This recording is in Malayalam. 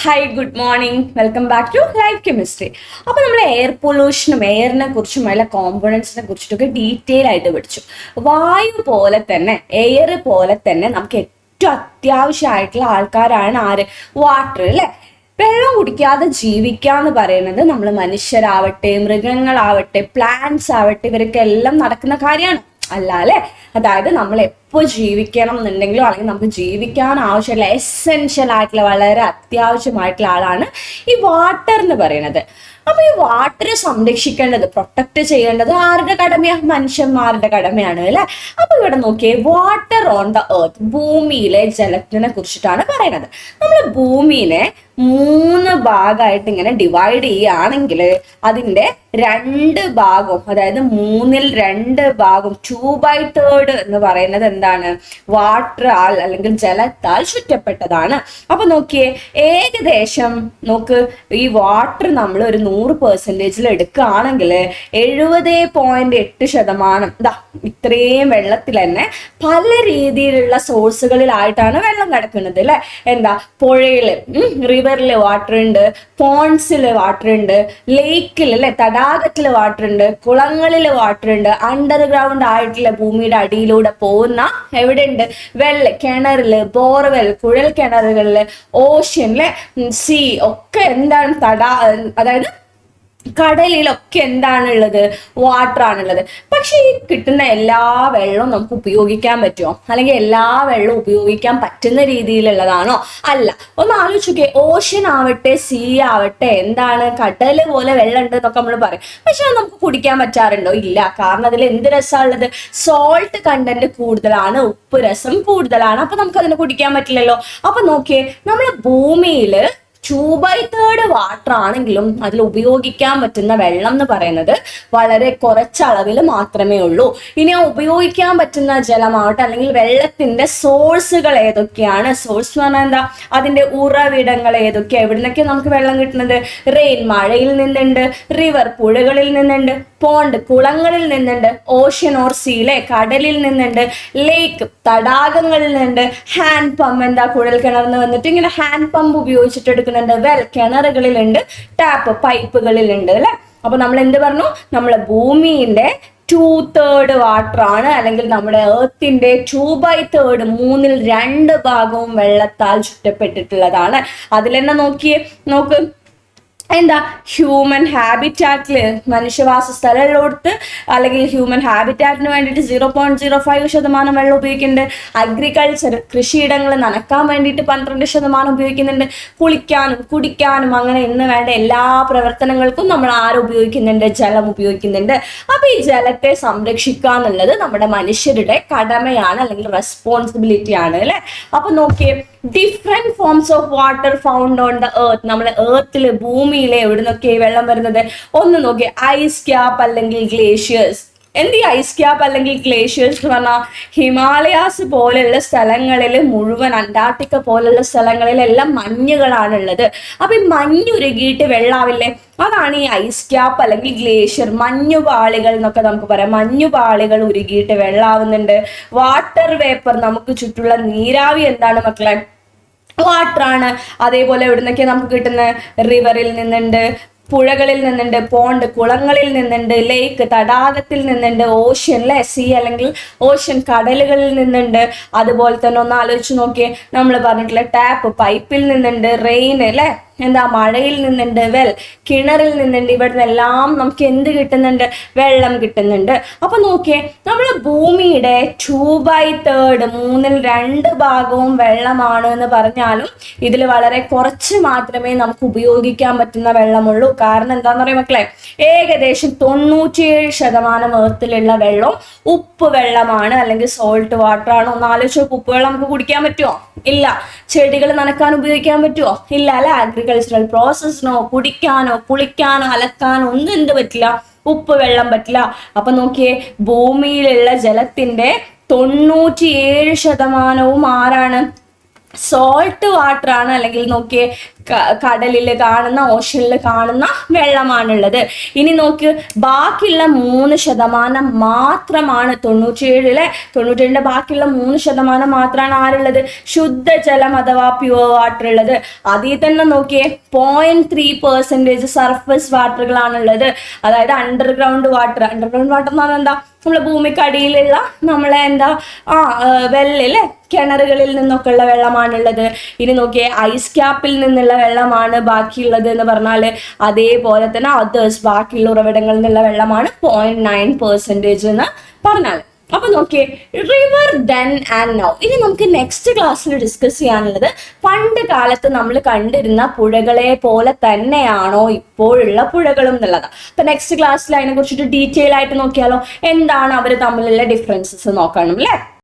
Hi, good morning. Welcome back to life chemistry. അപ്പോൾ നമ്മൾ എയർ പൊല്യൂഷനും എയറിനെ കുറിച്ചും അതിലെ കോമ്പണൻസിനെ കുറിച്ചിട്ടൊക്കെ ഡീറ്റെയിൽ ആയിട്ട് പഠിച്ചു. വായു പോലെ തന്നെ എയർ പോലെ തന്നെ നമുക്ക് ഏറ്റവും അത്യാവശ്യമായിട്ടുള്ള ആൾക്കാരാണ് ആര്? വാട്ടർ, അല്ലേ? വെള്ളം കുടിക്കാതെ ജീവിക്കാന്ന് പറയുന്നത് നമ്മൾ മനുഷ്യരാവട്ടെ, മൃഗങ്ങളാവട്ടെ, പ്ലാന്റ്സ് ആവട്ടെ, ഇവർക്കെല്ലാം നടക്കുന്ന കാര്യമാണ് അല്ല അല്ലേ? അതായത് നമ്മൾ എപ്പോൾ ജീവിക്കണം എന്നുണ്ടെങ്കിലും അല്ലെങ്കിൽ നമുക്ക് ജീവിക്കാൻ ആവശ്യമുള്ള എസെൻഷ്യൽ ആയിട്ടുള്ള വളരെ അത്യാവശ്യമായിട്ടുള്ള ആളാണ് ഈ വാട്ടർ എന്ന് പറയുന്നത്. അപ്പൊ ഈ വാട്ടർ സംരക്ഷിക്കേണ്ടത്, പ്രൊട്ടക്ട് ചെയ്യേണ്ടത് ആരുടെ കടമയാണ്? മനുഷ്യന്മാരുടെ കടമയാണ് അല്ലെ? അപ്പൊ ഇവിടെ നോക്കിയേ, വാട്ടർ ഓൺ ദ എർത്ത്, ഭൂമിയിലെ ജലത്തിനെ കുറിച്ചിട്ടാണ് പറയുന്നത്. നമ്മൾ ഭൂമിനെ 3 ഭാഗമായിട്ട് ഇങ്ങനെ ഡിവൈഡ് ചെയ്യുകയാണെങ്കിൽ അതിന്റെ 2 ഭാഗവും, അതായത് 3ൽ 2 ഭാഗം 2/3 എന്ന് പറയുന്നത് എന്താണ്? വാട്ടറാൽ അല്ലെങ്കിൽ ജലത്താൽ ചുറ്റപ്പെട്ടതാണ്. അപ്പൊ നോക്കിയേ, ഏകദേശം നോക്ക്, ഈ വാട്ടർ നമ്മൾ ഒരു 100% എടുക്കുകയാണെങ്കിൽ 70.8% ഇതാ ഇത്രയും വെള്ളത്തിൽ തന്നെ പല രീതിയിലുള്ള സോഴ്സുകളിലായിട്ടാണ് വെള്ളം കിടക്കുന്നത് അല്ലെ? എന്താ, പുഴയില്, റിവറിൽ വാട്ടർ ഉണ്ട്, പോൺസിൽ വാട്ടർ ഉണ്ട്, ലേക്കിൽ അല്ലെ, തടാകത്തിൽ വാട്ടർ ഉണ്ട്, കുളങ്ങളിൽ വാട്ടർ ഉണ്ട്, അണ്ടർഗ്രൗണ്ട് ആയിട്ടുള്ള ഭൂമിയുടെ അടിയിലൂടെ പോകുന്ന എവിടെയുണ്ട്? കിണറില്, ബോർവെൽ, കുഴൽ കിണറുകളില്, ഓഷ്യനിലെ, സീ ഒക്കെ എന്താണ്? അതായത് കടലിലൊക്കെ എന്താണുള്ളത്? വാട്ടർ ആണുള്ളത്. പക്ഷെ ഈ കിട്ടുന്ന എല്ലാ വെള്ളവും നമുക്ക് ഉപയോഗിക്കാൻ പറ്റുമോ? അല്ലെങ്കിൽ എല്ലാ വെള്ളവും ഉപയോഗിക്കാൻ പറ്റുന്ന രീതിയിലുള്ളതാണോ? അല്ല. ഒന്ന് ആലോചിച്ചോക്കെ, ഓഷ്യൻ ആവട്ടെ, സീ ആവട്ടെ, എന്താണ്, കടല് പോലെ വെള്ളം ഉണ്ട് എന്നൊക്കെ നമ്മൾ പറയും. പക്ഷെ അത് നമുക്ക് കുടിക്കാൻ പറ്റാറുണ്ടോ? ഇല്ല. കാരണം അതിൽ എന്ത് രസമുള്ളത്? സോൾട്ട് കണ്ടന്റ് കൂടുതലാണ്, ഉപ്പ് രസം കൂടുതലാണ്. അപ്പൊ നമുക്ക് അതിനെ കുടിക്കാൻ പറ്റില്ലല്ലോ. അപ്പൊ നോക്കിയേ, നമ്മള് ഭൂമിയില് 2/3 വാട്ടർ ആണെങ്കിലും അതിൽ ഉപയോഗിക്കാൻ പറ്റുന്ന വെള്ളം എന്ന് പറയുന്നത് വളരെ കുറച്ചളവിൽ മാത്രമേ ഉള്ളൂ. ഇനി ഉപയോഗിക്കാൻ പറ്റുന്ന ജലമാവട്ടെ, അല്ലെങ്കിൽ വെള്ളത്തിന്റെ സോഴ്സുകൾ ഏതൊക്കെയാണ്? സോഴ്സ് എന്ന് പറഞ്ഞാൽ എന്താ? അതിന്റെ ഉറവിടങ്ങൾ ഏതൊക്കെയാണ്? എവിടെ നിന്നൊക്കെ നമുക്ക് വെള്ളം കിട്ടുന്നത്? റെയിൻ, മഴയിൽ നിന്നുണ്ട്, റിവർ, പുഴകളിൽ നിന്നുണ്ട്, പോണ്ട്, കുളങ്ങളിൽ നിന്നുണ്ട്, ഓഷ്യൻ ഓർ സീലെ, കടലിൽ നിന്നുണ്ട്, ലേക്ക്, തടാകങ്ങളിൽ നിന്നുണ്ട്, ഹാൻഡ് പമ്പ്, എന്താ, കുഴൽ കിണർന്ന് വന്നിട്ട് ഇങ്ങനെ ഹാൻഡ് പമ്പ് ഉപയോഗിച്ചിട്ട് എടുക്കുന്നുണ്ട്, വെൽ, കിണറുകളിലുണ്ട്, ടാപ്പ്, പൈപ്പുകളിലുണ്ട് അല്ലെ? അപ്പൊ നമ്മൾ എന്ത് പറഞ്ഞു? നമ്മളെ ഭൂമിയുടെ 2/3 വാട്ടർ ആണ്, അല്ലെങ്കിൽ നമ്മുടെ എർത്തിന്റെ 2/3, 3ൽ 2 ഭാഗവും വെള്ളത്താൽ ചുറ്റപ്പെട്ടിട്ടുള്ളതാണ്. അതിൽ തന്നെ നോക്ക്, എന്താ, ഹ്യൂമൻ ഹാബിറ്റാറ്റില്, മനുഷ്യവാസ സ്ഥലമുള്ളടത്ത് അല്ലെങ്കിൽ ഹ്യൂമൻ ഹാബിറ്റാറ്റിന് വേണ്ടിയിട്ട് 0.05% വെള്ളം ഉപയോഗിക്കുന്നുണ്ട്. അഗ്രികൾച്ചർ, കൃഷിയിടങ്ങൾ നനക്കാൻ വേണ്ടിയിട്ട് 12% ഉപയോഗിക്കുന്നുണ്ട്. കുളിക്കാനും കുടിക്കാനും അങ്ങനെ ഇന്ന് വേണ്ട എല്ലാ പ്രവർത്തനങ്ങൾക്കും നമ്മൾ ഉപയോഗിക്കുന്നുണ്ട്? ജലം ഉപയോഗിക്കുന്നുണ്ട്. അപ്പൊ ഈ ജലത്തെ സംരക്ഷിക്കുക എന്നുള്ളത് നമ്മുടെ മനുഷ്യരുടെ കടമയാണ്, അല്ലെങ്കിൽ റെസ്പോൺസിബിലിറ്റി ആണ് അല്ലെ? അപ്പൊ നോക്കിയേ, different forms of water found on the earth, നമ്മുടെ എർത്തില്, ഭൂമിയിലെ എവിടുന്നൊക്കെ വെള്ളം വരുന്നത്? ഒന്ന് നോക്കിയേ, ഐസ് ക്യാപ്പ് അല്ലെങ്കിൽ ഗ്ലേഷ്യേഴ്സ്. എന്ത് ഈ ഐസ് ക്യാപ്പ് അല്ലെങ്കിൽ ഗ്ലേഷ്യേഴ്സ് എന്ന് പറഞ്ഞാൽ? ഹിമാലയാസ് പോലെയുള്ള സ്ഥലങ്ങളിൽ മുഴുവൻ, അന്റാർട്ടിക്ക പോലുള്ള സ്ഥലങ്ങളിലെല്ലാം മഞ്ഞുകളാണുള്ളത്. അപ്പൊ ഈ മഞ്ഞുരുകിയിട്ട് വെള്ളാവില്ലേ? അതാണ് ഈ ഐസ് ക്യാപ്പ് അല്ലെങ്കിൽ ഗ്ലേഷ്യർ. മഞ്ഞുപാളികൾ എന്നൊക്കെ നമുക്ക് പറയാം. മഞ്ഞുപാളികൾ ഉരുകിയിട്ട് വെള്ളാവുന്നുണ്ട്. വാട്ടർ വേപ്പർ, നമുക്ക് ചുറ്റുള്ള നീരാവി എന്താണ് മക്കളെ? വാട്ടർ ആണ്. അതേപോലെ എവിടുന്നൊക്കെ നമുക്ക് കിട്ടുന്ന? റിവറിൽ നിന്നുണ്ട്, പുഴകളിൽ നിന്നുണ്ട്, പോണ്ട്, കുളങ്ങളിൽ നിന്നുണ്ട്, ലേക്ക്, തടാകത്തിൽ നിന്നുണ്ട്, ഓഷ്യൻ അല്ലെ, സീ അല്ലെങ്കിൽ ഓഷ്യൻ, കടലുകളിൽ നിന്നുണ്ട്. അതുപോലെ തന്നെ ഒന്ന് ആലോചിച്ച് നോക്കിയേ, നമ്മൾ പറഞ്ഞിട്ടുള്ള ടാപ്പ്, പൈപ്പിൽ നിന്നുണ്ട്, റെയിൻ അല്ലെ, എന്താ, മഴയിൽ നിന്നുണ്ട്, വെൽ, കിണറിൽ നിന്നുണ്ട്. ഇവിടുന്ന് എല്ലാം നമുക്ക് എന്ത് കിട്ടുന്നുണ്ട്? വെള്ളം കിട്ടുന്നുണ്ട്. അപ്പൊ നോക്കിയേ, നമ്മള് ഭൂമിയുടെ 2/3, 3ൽ 2 ഭാഗവും വെള്ളമാണ് എന്ന് പറഞ്ഞാലും ഇതിൽ വളരെ കുറച്ച് മാത്രമേ നമുക്ക് ഉപയോഗിക്കാൻ പറ്റുന്ന വെള്ളമുള്ളൂ. കാരണം എന്താന്ന് പറയാ മക്കളെ? ഏകദേശം 97% എർത്തിലുള്ള വെള്ളം ഉപ്പ് വെള്ളമാണ്, അല്ലെങ്കിൽ സോൾട്ട് വാട്ടർ ആണ്. ഒന്ന് ആലോചിച്ച്, ഉപ്പ് വെള്ളം നമുക്ക് കുടിക്കാൻ പറ്റുമോ? ഇല്ല. ചെടികൾ നനക്കാൻ ഉപയോഗിക്കാൻ പറ്റുമോ? ഇല്ല അല്ലെ? അഗ്രികൾച്ചറൽ പ്രോസസ്സിനോ, കുടിക്കാനോ, കുളിക്കാനോ, അലക്കാനോ ഒന്നും എന്ത് പറ്റില്ല? ഉപ്പ് വെള്ളം പറ്റില്ല. അപ്പൊ നോക്കിയേ, ഭൂമിയിലുള്ള ജലത്തിന്റെ 97% ആരാണ്? സോൾട്ട് വാട്ടർ ആണ്, അല്ലെങ്കിൽ നോക്കിയേ കടലിൽ കാണുന്ന, ഓഷനിൽ കാണുന്ന വെള്ളമാണുള്ളത്. ഇനി നോക്ക്, ബാക്കിയുള്ള 3% മാത്രമാണ് 97 ബാക്കിയുള്ള 3% മാത്രമാണ് ആരുള്ളത്? ശുദ്ധജലം അഥവാ പ്യുവർ വാട്ടർ ഉള്ളത്. അതിൽ തന്നെ നോക്കിയേ 0.3% സർഫസ് വാട്ടറുകളാണുള്ളത്. അതായത് അണ്ടർഗ്രൗണ്ട് വാട്ടർ എന്ന് പറഞ്ഞാൽ എന്താ? നമ്മളെ ഭൂമിക്കടിയിലുള്ള നമ്മളെ എന്താ വെള്ളിലെ കിണറുകളിൽ നിന്നൊക്കെ ഉള്ള വെള്ളമാണുള്ളത്. ഇനി നോക്കിയേ, ഐസ് ക്യാപ്പിൽ നിന്നുള്ള വെള്ളമാണ് ബാക്കിയുള്ളത് എന്ന് പറഞ്ഞാൽ, അതേപോലെ തന്നെ അതേഴ്സ് ബാക്കിയുള്ള ഉറവിടങ്ങളിൽ നിന്നുള്ള വെള്ളമാണ് 0.9% എന്ന് പറഞ്ഞാൽ. അപ്പൊ നോക്കിയേ, റിവർ ദെൻ ആൻഡ് നൗ. ഇനി നമുക്ക് നെക്സ്റ്റ് ക്ലാസ്സിൽ ഡിസ്കസ് ചെയ്യാനുള്ളത്, പണ്ട് കാലത്ത് നമ്മൾ കണ്ടിരുന്ന പുഴകളെ പോലെ തന്നെയാണോ ഇപ്പോഴുള്ള പുഴകളും എന്നുള്ളതാണ്. അപ്പൊ നെക്സ്റ്റ് ക്ലാസ്സിൽ അതിനെ കുറിച്ചിട്ട് ഡീറ്റെയിൽ ആയിട്ട് നോക്കിയാലോ, എന്താണ് അവർ തമ്മിലുള്ള ഡിഫറൻസസ് നോക്കണം അല്ലേ.